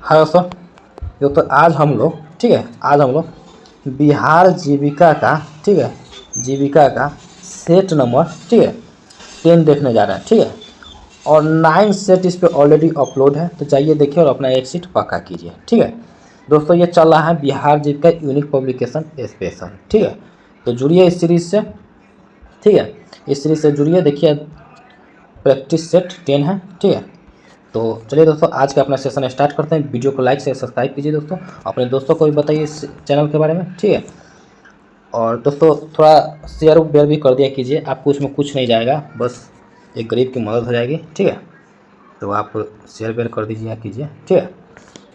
हाँ दोस्तों आज हम लोग ठीक है, आज हम लोग बिहार जीविका का ठीक है, जीविका का सेट नंबर ठीक है 10 देखने जा रहे हैं ठीक है। और 9 सेट इस पे ऑलरेडी अपलोड है, तो जाइए देखिए और अपना एक सीट पक्का कीजिए ठीक है। दोस्तों ये चल रहा है बिहार जीविका यूनिक पब्लिकेशन स्पेशल ठीक है। तो जुड़िए इस सीरीज से ठीक है, इस सीरीज से जुड़िए। देखिए प्रैक्टिस सेट 10 है ठीक है। तो चलिए दोस्तों आज का अपना सेशन स्टार्ट करते हैं। वीडियो को लाइक से सब्सक्राइब कीजिए दोस्तों, अपने दोस्तों को भी बताइए इस चैनल के बारे में ठीक है। और दोस्तों थोड़ा शेयर बेयर भी कर दिया कीजिए, आपको उसमें कुछ नहीं जाएगा, बस एक गरीब की मदद हो जाएगी ठीक है। तो आप शेयर बेयर कर दीजिए कीजिए ठीक है।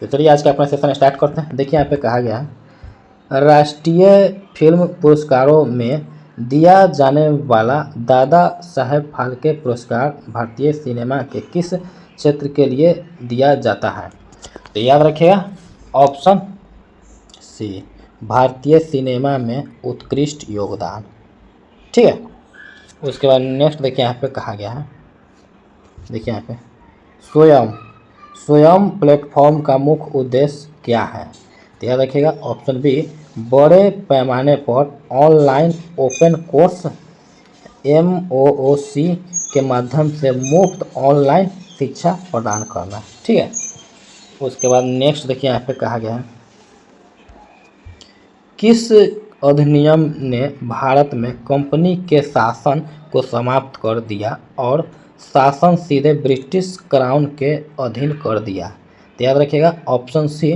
तो चलिए आज का अपना सेशन स्टार्ट करते हैं। देखिए यहाँ पे कहा गया है राष्ट्रीय फिल्म पुरस्कारों में दिया जाने वाला दादा साहेब फाल्के पुरस्कार भारतीय सिनेमा के किस क्षेत्र के लिए दिया जाता है। तो याद रखिएगा ऑप्शन सी भारतीय सिनेमा में उत्कृष्ट योगदान ठीक है। उसके बाद नेक्स्ट देखिए यहाँ पे कहा गया है, देखिए यहाँ पे स्वयं प्लेटफॉर्म का मुख्य उद्देश्य क्या है। तो याद रखिएगा ऑप्शन बी बड़े पैमाने पर ऑनलाइन ओपन कोर्स MOOC के माध्यम से मुफ्त ऑनलाइन शिक्षा प्रदान करना ठीक है। उसके बाद नेक्स्ट देखिए यहाँ पे कहा गया है किस अधिनियम ने भारत में कंपनी के शासन को समाप्त कर दिया और शासन सीधे ब्रिटिश क्राउन के अधीन कर दिया। तो याद रखिएगा ऑप्शन सी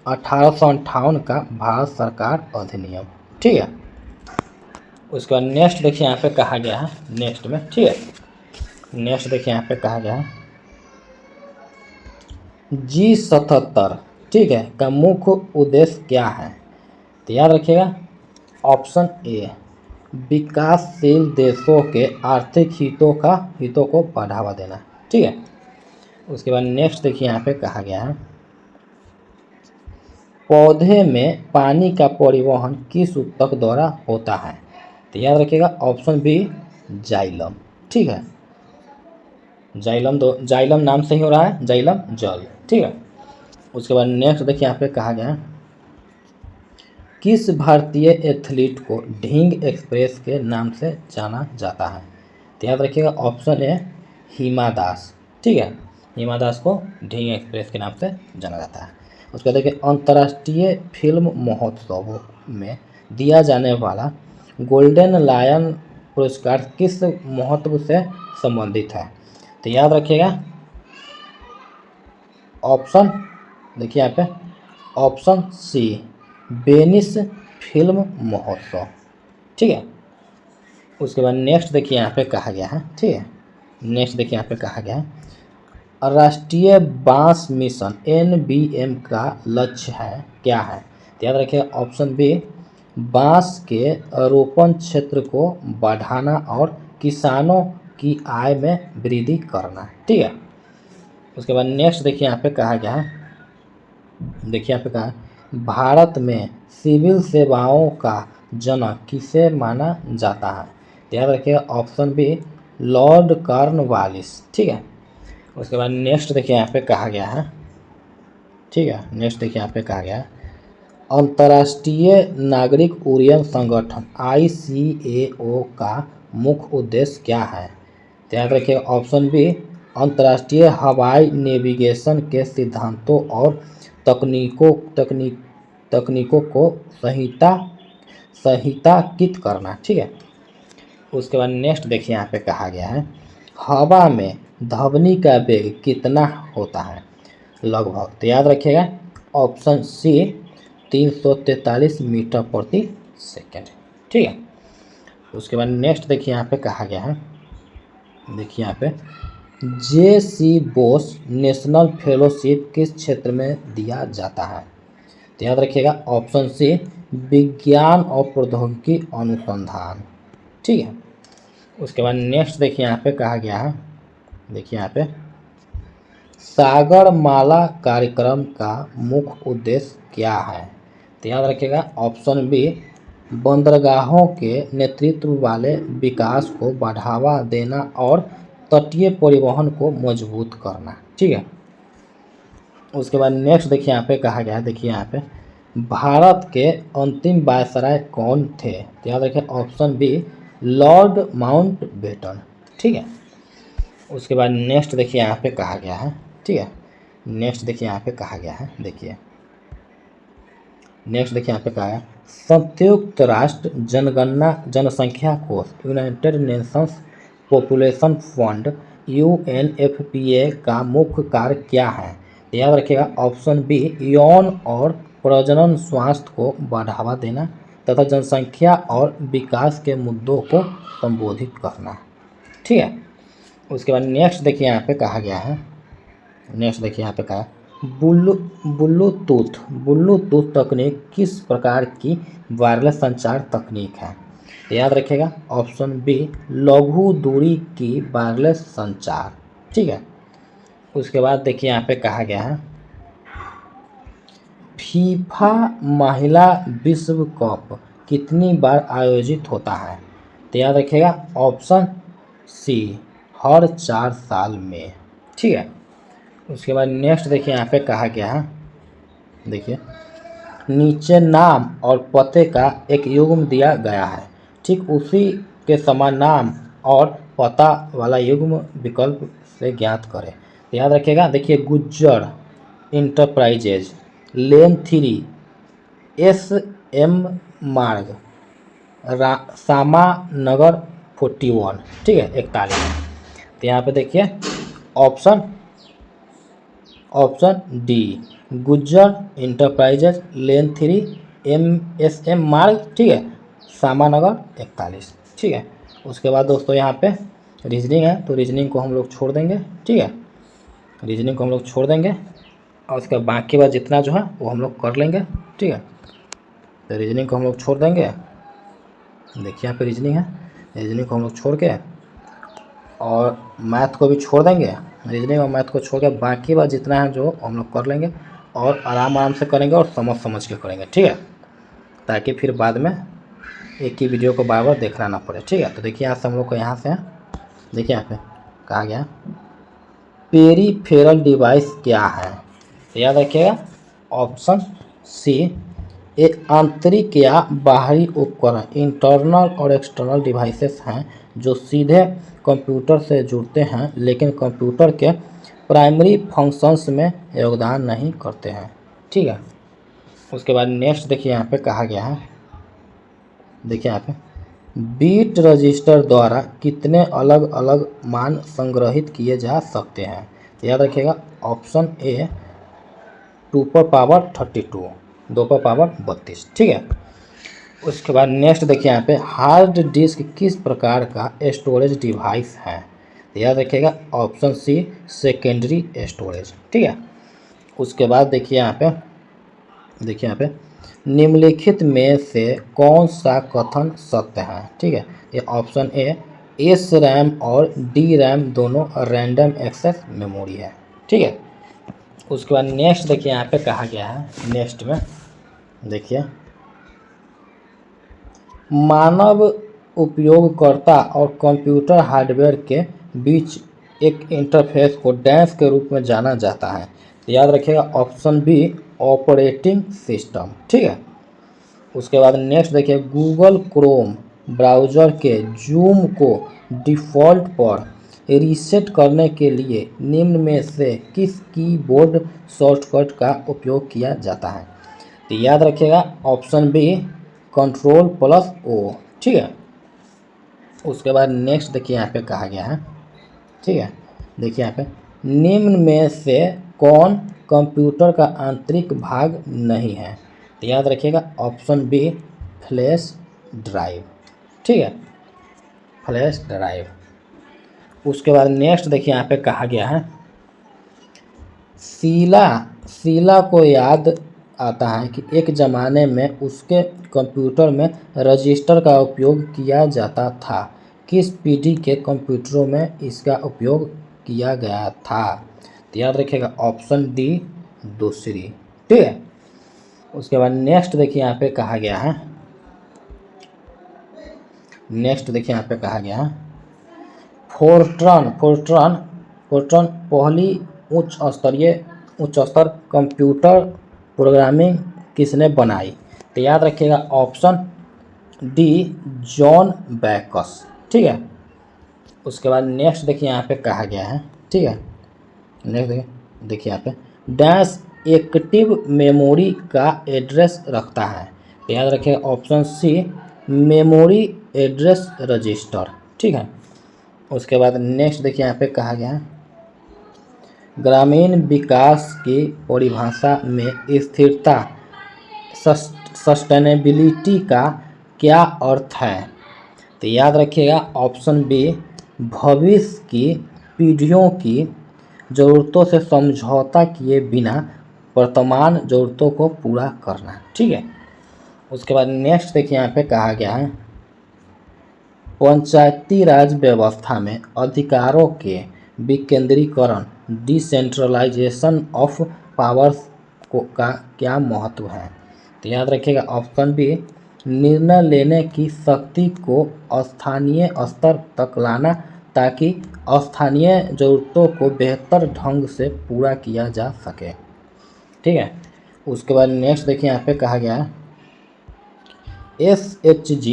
1858 का भारत सरकार अधिनियम ठीक है। उसके बाद नेक्स्ट देखिए यहाँ पे कहा गया है, नेक्स्ट में ठीक है, नेक्स्ट देखिए यहाँ पे कहा गया है G77 ठीक है का मुख्य उद्देश्य क्या है। तो याद रखिएगा ऑप्शन ए विकासशील देशों के आर्थिक हितों को बढ़ावा देना ठीक है। उसके बाद नेक्स्ट देखिए यहाँ पे कहा गया है पौधे में पानी का परिवहन किस ऊतक द्वारा होता है। तो याद रखिएगा ऑप्शन बी जाइलम ठीक है। जाइलम नाम से ही हो रहा है, जाइलम जल ठीक है। उसके बाद नेक्स्ट देखिए यहाँ पे कहा गया है किस भारतीय एथलीट को ढींग एक्सप्रेस के नाम से जाना जाता है। तो याद रखिएगा ऑप्शन ए हिमा दास ठीक है, हिमा दास को ढींग एक्सप्रेस के नाम से जाना जाता है। उसके बाद देखिए अंतर्राष्ट्रीय फिल्म महोत्सवों में दिया जाने वाला गोल्डन लायन पुरस्कार किस महत्व से संबंधित है। तो याद रखिएगा ऑप्शन देखिए यहाँ पे ऑप्शन सी वेनिस फिल्म महोत्सव ठीक है। उसके बाद नेक्स्ट देखिए यहाँ पे कहा गया है ठीक है, नेक्स्ट देखिए यहाँ पे कहा गया है राष्ट्रीय बांस मिशन NBM का लक्ष्य है क्या है। तो याद रखिए ऑप्शन बी बांस के रोपण क्षेत्र को बढ़ाना और किसानों की आय में वृद्धि करना ठीक है। उसके बाद नेक्स्ट देखिए यहाँ पे कहा गया है, देखिए यहाँ पे कहा भारत में सिविल सेवाओं का जनक किसे माना जाता है। याद रखिएगा ऑप्शन बी लॉर्ड कॉर्नवालिस ठीक है। उसके बाद नेक्स्ट देखिए यहाँ पे कहा गया है ठीक है, नेक्स्ट देखिए यहाँ पे कहा गया है अंतर्राष्ट्रीय नागरिक उड्डयन संगठन ICAO का मुख्य उद्देश्य क्या है। याद रखिएगा ऑप्शन बी अंतर्राष्ट्रीय हवाई नेविगेशन के सिद्धांतों और तकनीकों को सहिताकित करना ठीक है। उसके बाद नेक्स्ट देखिए यहाँ पे कहा गया है हवा में ध्वनि का वेग कितना होता है लगभग। तो याद रखिएगा ऑप्शन सी 343 मीटर प्रति सेकेंड ठीक है। उसके बाद नेक्स्ट देखिए यहाँ पे कहा गया है, देखिए यहाँ पे JC बोस नेशनल फेलोशिप किस क्षेत्र में दिया जाता है। तो याद रखिएगा ऑप्शन सी विज्ञान और प्रौद्योगिकी अनुसंधान ठीक है। उसके बाद नेक्स्ट देखिए यहाँ पे कहा गया है, देखिए यहाँ पे सागरमाला कार्यक्रम का मुख्य उद्देश्य क्या है। तो याद रखिएगा ऑप्शन बी बंदरगाहों के नेतृत्व वाले विकास को बढ़ावा देना और तटीय परिवहन को मजबूत करना ठीक है। उसके बाद नेक्स्ट देखिए यहाँ पे कहा गया है, देखिए यहाँ पे भारत के अंतिम वायसराय कौन थे? तो याद रखिए ऑप्शन बी लॉर्ड माउंटबेटन। ठीक है। उसके बाद नेक्स्ट देखिए यहाँ पे कहा गया है, ठीक है, नेक्स्ट देखिए यहाँ पे कहा गया है, देखिए नेक्स्ट देखिए यहाँ पे कहा है संयुक्त राष्ट्र जनगणना जनसंख्या कोष United Nations population fund UNFPA का मुख्य कार्य क्या है? याद रखिएगा ऑप्शन बी यौन और प्रजनन स्वास्थ्य को बढ़ावा देना तथा जनसंख्या और विकास के मुद्दों को संबोधित करना। ठीक है। उसके बाद नेक्स्ट देखिए यहाँ पे कहा गया है, नेक्स्ट देखिए यहाँ पे कहा है ब्लूटूथ तकनीक किस प्रकार की वायरलेस संचार तकनीक है? याद रखिएगा ऑप्शन बी लघु दूरी की वायरलेस संचार। ठीक है। उसके बाद देखिए यहाँ पे कहा गया है फीफा महिला विश्व कप कितनी बार आयोजित होता है? तो याद रखिएगा ऑप्शन सी हर 4 साल में। ठीक है। उसके बाद नेक्स्ट देखिए यहाँ पे कहा गया है, देखिए नीचे नाम और पते का एक युग्म दिया गया है, ठीक उसी के समान नाम और पता वाला युग्म विकल्प से ज्ञात करें। तो याद रखिएगा देखिए गुज्जर इंटरप्राइजेज लेन 3 SM मार्ग सामा नगर 41। ठीक है 41। तो यहाँ पे देखिए ऑप्शन डी गुज्जर इंटरप्राइजेज लेन 3 SM मार्ग, ठीक है, सामानगर 41। ठीक है। उसके बाद दोस्तों यहाँ पे रीजनिंग है, तो रीजनिंग को हम लोग छोड़ देंगे। ठीक है, रीजनिंग को हम लोग छोड़ देंगे और उसके बाकी बात जितना जो है वो हम लोग कर लेंगे। ठीक है, तो रीजनिंग को हम लोग छोड़ देंगे। देखिए यहाँ पे रीजनिंग है, रीजनिंग को हम लोग छोड़ के और मैथ को भी छोड़ देंगे। रीजनिंग और मैथ को छोड़ के बाकी बात जितना है जो हम लोग कर लेंगे और आराम से करेंगे और समझ के करेंगे। ठीक है, ताकि फिर बाद में एक ही वीडियो को बार बार देखना ना पड़े। ठीक है, तो देखिए यहाँ से हम लोग को यहाँ से देखिए यहाँ पे कहा गया पेरीफेरल डिवाइस क्या है? तो याद रखिएगा ऑप्शन सी एक आंतरिक या बाहरी उपकरण इंटरनल और एक्सटर्नल डिवाइसेस हैं जो सीधे कंप्यूटर से जुड़ते हैं लेकिन कंप्यूटर के प्राइमरी फंक्शंस में योगदान नहीं करते हैं। ठीक है। उसके बाद नेक्स्ट देखिए यहाँ पे कहा गया है, देखिए यहाँ पे बीट रजिस्टर द्वारा कितने अलग अलग मान संग्रहित किए जा सकते हैं? तो याद रखिएगा ऑप्शन ए 2^32 2^32। ठीक है। उसके बाद नेक्स्ट देखिए यहाँ पे हार्ड डिस्क किस प्रकार का स्टोरेज डिवाइस है? तो याद रखिएगा ऑप्शन सी सेकेंडरी स्टोरेज। ठीक है। उसके बाद देखिए यहाँ पे निम्नलिखित में से कौन सा कथन सत्य है? ठीक है, ये ऑप्शन ए SRAM और DRAM दोनों रैंडम एक्सेस मेमोरी है। ठीक है। उसके बाद नेक्स्ट देखिए यहाँ पे कहा गया है, नेक्स्ट में देखिए मानव उपयोगकर्ता और कंप्यूटर हार्डवेयर के बीच एक इंटरफेस को डैश के रूप में जाना जाता है। तो याद रखिएगा ऑप्शन बी ऑपरेटिंग सिस्टम। ठीक है। उसके बाद नेक्स्ट देखिए गूगल क्रोम ब्राउज़र के जूम को डिफ़ॉल्ट पर रीसेट करने के लिए निम्न में से किस कीबोर्ड शॉर्टकट का उपयोग किया जाता है? तो याद रखिएगा ऑप्शन बी Ctrl+O। ठीक है। उसके बाद नेक्स्ट देखिए यहाँ पे कहा गया है, ठीक है, देखिए यहाँ पे निम्न में से कौन कंप्यूटर का आंतरिक भाग नहीं है? तो याद रखिएगा ऑप्शन बी फ्लैश ड्राइव। ठीक है, फ्लैश ड्राइव। उसके बाद नेक्स्ट देखिए यहाँ पे कहा गया है शीला को याद आता है कि एक ज़माने में उसके कंप्यूटर में रजिस्टर का उपयोग किया जाता था। किस पीढ़ी के कंप्यूटरों में इसका उपयोग किया गया था? तो याद रखिएगा ऑप्शन डी दूसरी। ठीक है। उसके बाद नेक्स्ट देखिए यहाँ पे कहा गया है, नेक्स्ट देखिए यहाँ पे कहा गया है फोर्ट्रन पहली उच्च स्तरीय उच्च स्तर कंप्यूटर प्रोग्रामिंग किसने बनाई? तो याद रखिएगा ऑप्शन डी जॉन बैकस। ठीक है, उसके बाद नेक्स्ट देखिए यहाँ पे कहा गया है। ठीक है, नेक्स्ट देखिए यहाँ पे डैश एक्टिव मेमोरी का एड्रेस रखता है। तो याद रखिएगा option C memory address register. ठीक है, उसके बाद नेक्स्ट देखिए यहाँ पे कहा गया है ग्रामीण विकास की परिभाषा में स्थिरता सस्टेनेबिलिटी का क्या अर्थ है? तो याद रखिएगा ऑप्शन बी भविष्य की पीढ़ियों की ज़रूरतों से समझौता किए बिना वर्तमान ज़रूरतों को पूरा करना। ठीक है, उसके बाद नेक्स्ट देखिए यहाँ पे कहा गया है पंचायती राज व्यवस्था में अधिकारों के विकेंद्रीकरण डिसेंट्रलाइजेशन ऑफ पावर्स का क्या महत्व है? तो याद रखिएगा ऑप्शन बी निर्णय लेने की शक्ति को स्थानीय स्तर तक लाना ताकि स्थानीय ज़रूरतों को बेहतर ढंग से पूरा किया जा सके। ठीक है, उसके बाद नेक्स्ट देखिए यहाँ पे कहा गया है SHG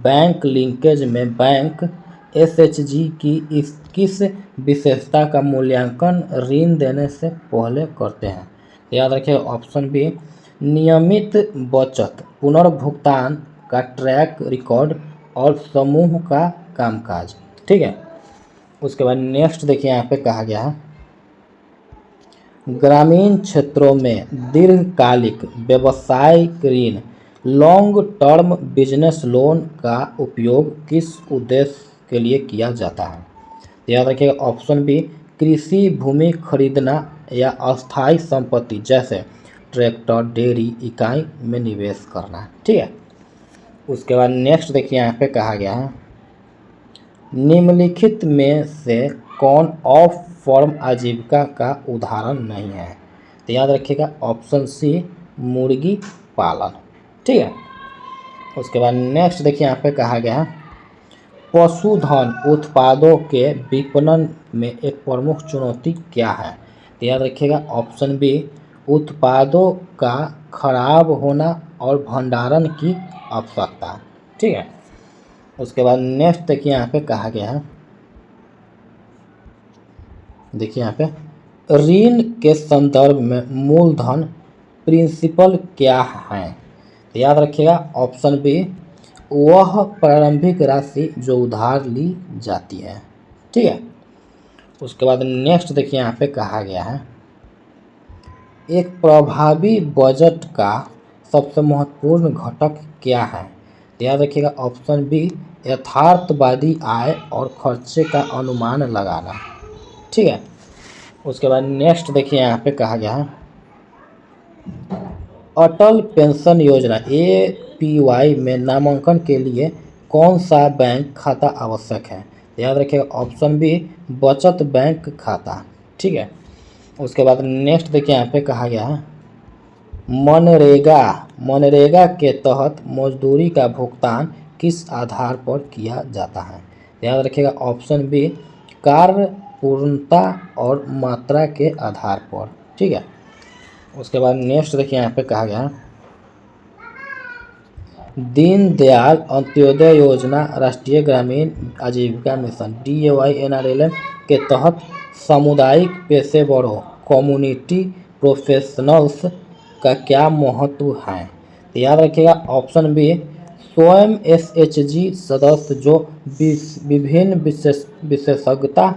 बैंक लिंकेज में बैंक SHG की किस विशेषता का मूल्यांकन ऋण देने से पहले करते हैं? याद रखिए ऑप्शन बी नियमित बचत पुनर्भुगतान का ट्रैक रिकॉर्ड और समूह का कामकाज। ठीक है, उसके बाद नेक्स्ट देखिए यहाँ पे कहा गया है ग्रामीण क्षेत्रों में दीर्घकालिक व्यवसायिक ऋण लॉन्ग टर्म बिजनेस लोन का उपयोग किस उद्देश्य के लिए किया जाता है? याद रखिएगा ऑप्शन बी कृषि भूमि खरीदना या अस्थायी संपत्ति जैसे ट्रैक्टर डेयरी इकाई में निवेश करना। ठीक है, उसके बाद नेक्स्ट देखिए यहाँ पे कहा गया है निम्नलिखित में से कौन ऑफ फॉर्म आजीविका का उदाहरण नहीं है? तो याद रखिएगा ऑप्शन सी मुर्गी पालन। ठीक है, उसके बाद नेक्स्ट देखिए यहाँ पे कहा गया है पशुधन उत्पादों के विपणन में एक प्रमुख चुनौती क्या है? तो याद रखिएगा ऑप्शन बी उत्पादों का खराब होना और भंडारण की आवश्यकता। ठीक है, उसके बाद नेक्स्ट देखिए यहाँ पे कहा गया है देखिए यहाँ पे ऋण के संदर्भ में मूलधन प्रिंसिपल क्या है? तो याद रखिएगा ऑप्शन बी वह प्रारंभिक राशि जो उधार ली जाती है। ठीक है, उसके बाद नेक्स्ट देखिए यहाँ पे कहा गया है एक प्रभावी बजट का सबसे महत्वपूर्ण घटक क्या है? तो याद रखिएगा ऑप्शन बी यथार्थवादी आय और खर्चे का अनुमान लगाना। ठीक है, उसके बाद नेक्स्ट देखिए यहाँ पे कहा गया है अटल पेंशन योजना APY में नामांकन के लिए कौन सा बैंक खाता आवश्यक है? याद रखिएगा ऑप्शन बी बचत बैंक खाता। ठीक है, उसके बाद नेक्स्ट देखिए यहाँ पे कहा गया है मनरेगा के तहत मजदूरी का भुगतान किस आधार पर किया जाता है? याद रखिएगा ऑप्शन बी कार्य पूर्णता और मात्रा के आधार पर। ठीक है, उसके बाद नेक्स्ट देखिए यहाँ पे कहा गया दीनदयाल अंत्योदय योजना राष्ट्रीय ग्रामीण आजीविका मिशन DAY-NRLM के तहत सामुदायिक पेशेवरों कम्युनिटी प्रोफेशनल्स का क्या महत्व है? तो याद रखिएगा ऑप्शन बी स्वयं SHG सदस्य जो विभिन्न विशेषज्ञता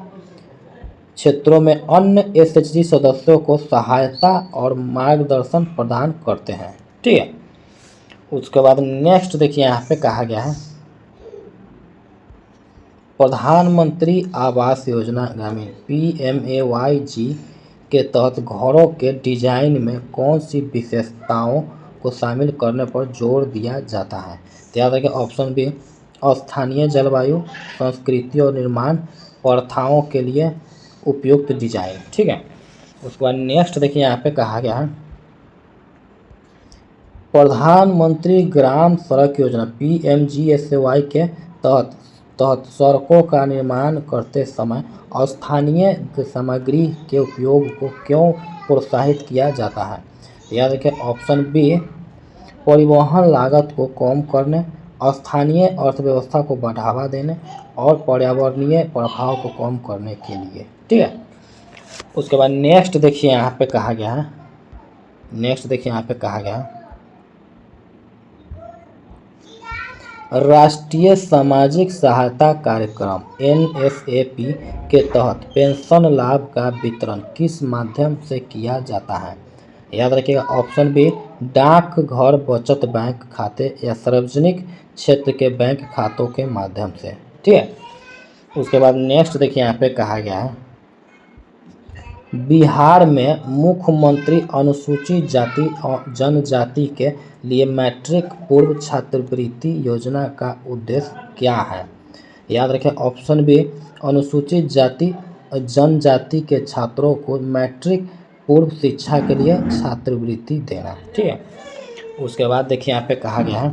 क्षेत्रों में अन्य SHG सदस्यों को सहायता और मार्गदर्शन प्रदान करते हैं। ठीक है, उसके बाद नेक्स्ट देखिए यहाँ पे कहा गया है प्रधानमंत्री आवास योजना ग्रामीण PMAYG के तहत घरों के डिजाइन में कौन सी विशेषताओं को शामिल करने पर जोर दिया जाता है? तो याद रखिए ऑप्शन बी स्थानीय जलवायु संस्कृति और निर्माण प्रथाओं के लिए उपयुक्त डिजाइन। ठीक है, उसके बाद नेक्स्ट देखिए यहाँ पे कहा गया है प्रधानमंत्री ग्राम सड़क योजना PMGSY के तहत तहत सड़कों का निर्माण करते समय स्थानीय सामग्री के उपयोग को क्यों प्रोत्साहित किया जाता है? याद रखें ऑप्शन बी, परिवहन लागत को कम करने, स्थानीय अर्थव्यवस्था को बढ़ावा देने और पर्यावरणीय प्रभाव को कम करने के लिए। ठीक है, उसके बाद नेक्स्ट देखिए यहाँ पे कहा गया है, नेक्स्ट देखिए यहाँ पे कहा गया है राष्ट्रीय सामाजिक सहायता कार्यक्रम NSAP के तहत पेंशन लाभ का वितरण किस माध्यम से किया जाता है? याद रखिएगा ऑप्शन बी, डाकघर बचत बैंक खाते या सार्वजनिक क्षेत्र के बैंक खातों के माध्यम से। ठीक है, उसके बाद नेक्स्ट देखिए यहाँ पे कहा गया है बिहार में मुख्यमंत्री अनुसूचित जाति और जनजाति के लिए मैट्रिक पूर्व छात्रवृत्ति योजना का उद्देश्य क्या है? याद रखें ऑप्शन बी, अनुसूचित जाति जनजाति के छात्रों को मैट्रिक पूर्व शिक्षा के लिए छात्रवृत्ति देना। ठीक है, उसके बाद देखिए यहाँ पे कहा गया है,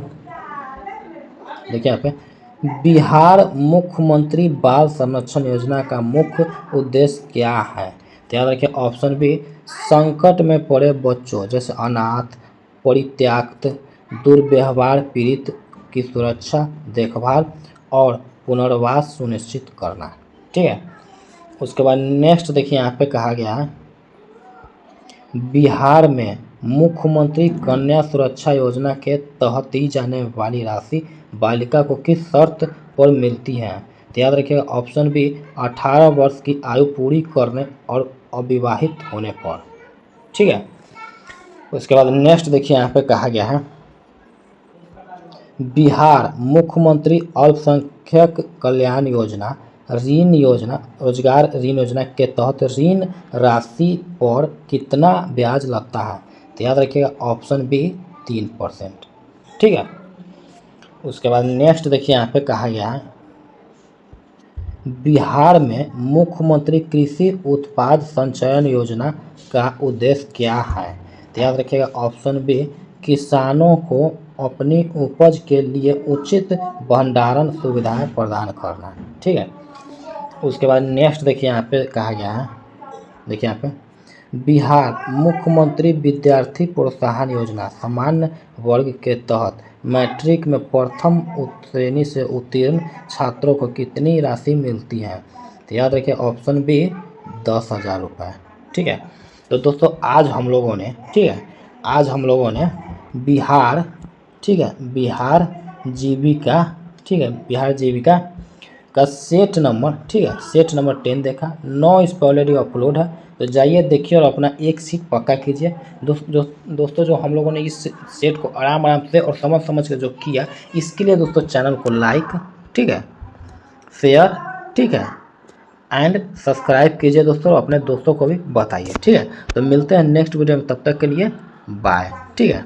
देखिए यहाँ पे बिहार मुख्यमंत्री बाल संरक्षण योजना का मुख्य उद्देश्य क्या है? तो याद रखिए ऑप्शन बी, संकट में पड़े बच्चों जैसे अनाथ, परित्यक्त, दुर्व्यवहार पीड़ित की सुरक्षा, देखभाल और पुनर्वास सुनिश्चित करना। ठीक है, उसके बाद नेक्स्ट देखिए यहाँ पे कहा गया है बिहार में मुख्यमंत्री कन्या सुरक्षा योजना के तहत दी जाने वाली राशि बालिका को किस शर्त पर मिलती है? तो याद रखिएगा ऑप्शन बी, 18 वर्ष की आयु पूरी करने और अविवाहित होने पर। ठीक है, उसके बाद नेक्स्ट देखिए यहाँ पे कहा गया है बिहार मुख्यमंत्री अल्पसंख्यक कल्याण योजना ऋण योजना रोजगार ऋण योजना के तहत ऋण राशि पर कितना ब्याज लगता है? तो याद रखिएगा ऑप्शन बी, 3%। ठीक है, उसके बाद नेक्स्ट देखिए यहाँ पे कहा गया है बिहार में मुख्यमंत्री कृषि उत्पाद संचयन योजना का उद्देश्य क्या है? तो याद रखिएगा ऑप्शन बी, किसानों को अपनी उपज के लिए उचित भंडारण सुविधाएं प्रदान करना। ठीक है, उसके बाद नेक्स्ट देखिए यहाँ पे कहा गया है, देखिए यहाँ पे बिहार मुख्यमंत्री विद्यार्थी प्रोत्साहन योजना सामान्य वर्ग के तहत मैट्रिक में प्रथम श्रेणी से उत्तीर्ण छात्रों को कितनी राशि मिलती है? तो याद रखिए ऑप्शन बी, 10,000 रुपये। ठीक है, तो दोस्तों आज हम लोगों ने, ठीक है, आज हम लोगों ने बिहार, ठीक है, बिहार जीविका, ठीक है, बिहार जीविका का सेट नंबर, ठीक है, सेट नंबर 10 देखा, 9 इस पर ऑलरेडी अपलोड है, तो जाइए देखिए और अपना एक सीट पक्का कीजिए। दोस्तों जो हम लोगों ने इस सेट को आराम से और समझ के जो किया, इसके लिए दोस्तों चैनल को लाइक, ठीक है, शेयर, ठीक है, एंड सब्सक्राइब कीजिए दोस्तों, अपने दोस्तों को भी बताइए। ठीक है, तो मिलते हैं नेक्स्ट वीडियो में, तब तक के लिए बाय। ठीक है।